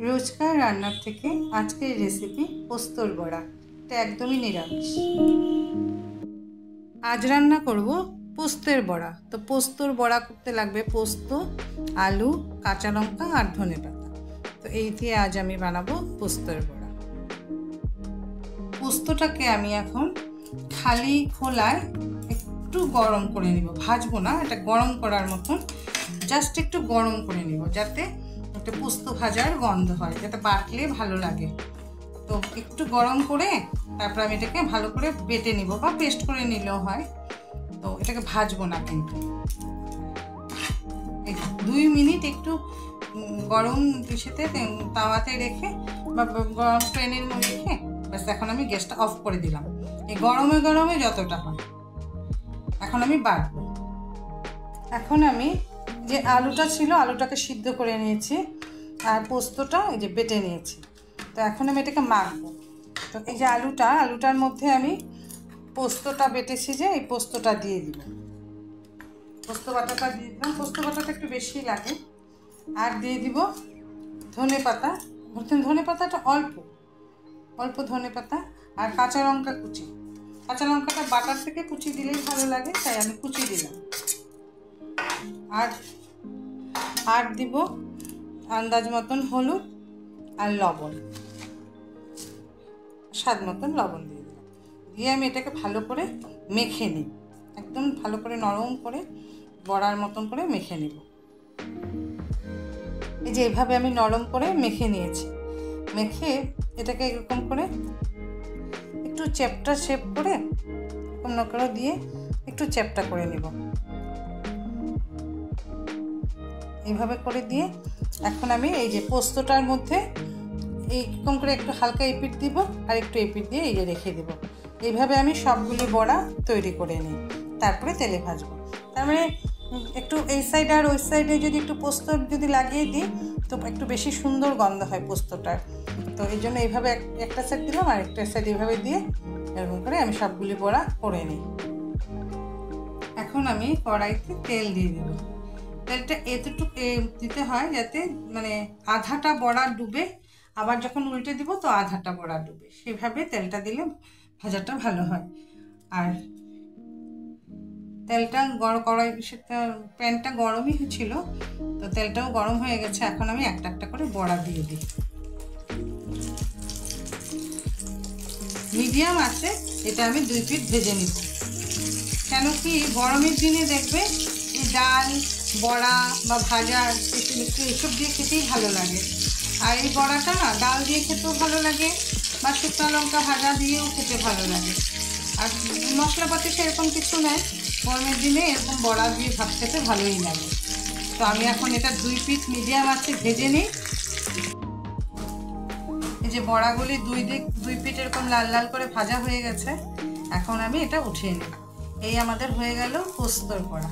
রোজকার রান্নার থেকে আজকের রেসিপি পোস্তর বড়া। এটা একদমই নিরামিষ। আজ রান্না করব পোস্তের বড়া। তো পোস্তর বড়া করতে লাগবে পোস্ত, আলু, কাঁচা লঙ্কা আর ধনেপাতা। তো এই দিয়ে আজ আমি বানাবো পোস্তর বড়া। পোস্তটাকে আমি এখন খালি খোলায় একটু গরম করে নিব, ভাজবো না, এটা গরম করার মতন জাস্ট একটু গরম করে নিব, যাতে একটা পোস্ত ভাজার গন্ধ হয়, যাতে বাটলে ভালো লাগে। তো একটু গরম করে তারপর আমি এটাকে ভালো করে বেটে নিব বা পেস্ট করে নিলেও হয়। তো এটাকে ভাজবো না, কিন্তু 2 মিনিট একটু গরম ইসেতে তাওয়াতে রেখে বা গরম প্যানের মধ্যে রেখে ব্যাস এখন আমি গ্যাসটা অফ করে দিলাম। এই গরমে গরমে যতটা হয় এখন আমি বাটবো। এখন আমি যে আলুটা ছিল আলুটাকে সিদ্ধ করে নিয়েছি আর পোস্তটা এই যে বেটে নিয়েছি। তো এখন আমি এটাকে মাখবো। তো এই যে আলুটার মধ্যে আমি পোস্তটা বেটেছি, যে এই পোস্তটা দিয়ে দিব। পোস্ত বাটাটা দিয়ে দিলাম, পোস্ত বাটাটা একটু বেশি লাগে। আর দিয়ে দিব ধনে পাতা, ধনে পাতাটা অল্প ধনে পাতা আর কাঁচা লঙ্কা কুচি। কাঁচা লঙ্কাটা বাটার থেকে কুচি দিলেই ভালো লাগে, তাই আমি কুচি দিলাম। আর দিব আন্দাজ মতন হলুদ আর লবণ, স্বাদ মতন লবণ দিয়ে দিলাম। দিয়ে আমি এটাকে ভালো করে মেখে নিই, একদম ভালো করে নরম করে বড়ার মতন করে মেখে নিব। এই যে এইভাবে আমি নরম করে মেখে নিয়েছি। মেখে এটাকে এরকম করে একটু চ্যাপটা শেপ করে এরকম নকড়া দিয়ে একটু চ্যাপটা করে নিব। এইভাবে করে দিয়ে এখন আমি এই যে পোস্তটার মধ্যে এইরকম করে একটু হালকা এপিট দিব আর একটু এপিট দিয়ে এই যে রেখে দেব। এইভাবে আমি সবগুলো বড়া তৈরি করে নিই, তারপরে তেলে ভাজবো। তার মানে একটু এই সাইড আর ওই সাইডে যদি একটু পোস্ত যদি লাগিয়ে দিই তো একটু বেশি সুন্দর গন্ধ হয় পোস্তটার। তো এই জন্য এইভাবে একটা সাইড দিলাম আর একটা সাইড এইভাবে দিয়ে এরকম করে আমি সবগুলি বড়া করে নিই। এখন আমি কড়াইতে তেল দিয়ে দেব। তেলটা এতটুকু দিতে হয় যাতে মানে আধাটা বড়া ডুবে, আবার যখন উল্টে দিব তো আধাটা বড়া ডুবে, সেভাবে তেলটা দিলে ভাজাটা ভালো হয়। আর তেলটা কড়াই সেটা প্যানটা গরমই ছিল, তো তেলটাও গরম হয়ে গেছে। এখন আমি একটা একটা করে বড়া দিয়ে দিই। মিডিয়াম আছে এটা আমি 2 পিঠ ভেজে নিব। কেন কি গরমের দিনে দেখবে এই ডাল বড়া বা ভাজা এসব দিয়ে খেতেই ভালো লাগে। আর এই বড়াটা না ডাল দিয়ে খেতেও ভালো লাগে বা শুকনো লঙ্কা ভাজা দিয়েও খেতে ভালো লাগে। আর মশলাপাতি সেরকম কিছু নেই, গরমের দিনে এরকম বড়া দিয়ে ভাত খেতে ভালোই লাগে। তো আমি এখন এটা 2 পিঠ মিডিয়াম আছে ভেজে নিই। এই যে বড়াগুলি 2 পিঠ এরকম লাল লাল করে ভাজা হয়ে গেছে। এখন আমি এটা উঠিয়ে নিই। এই আমাদের হয়ে গেল পোস্তর বড়া।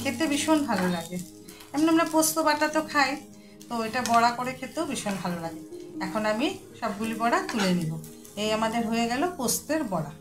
খেতে ভীষণ ভালো লাগে। এমনি আমরা পোস্ত বাটা তো খাই, তো এটা বড়া করে খেতেও ভীষণ ভালো লাগে। এখন আমি সবগুলি বড়া তুলে নিব। এই আমাদের হয়ে গেল পোস্তের বড়া।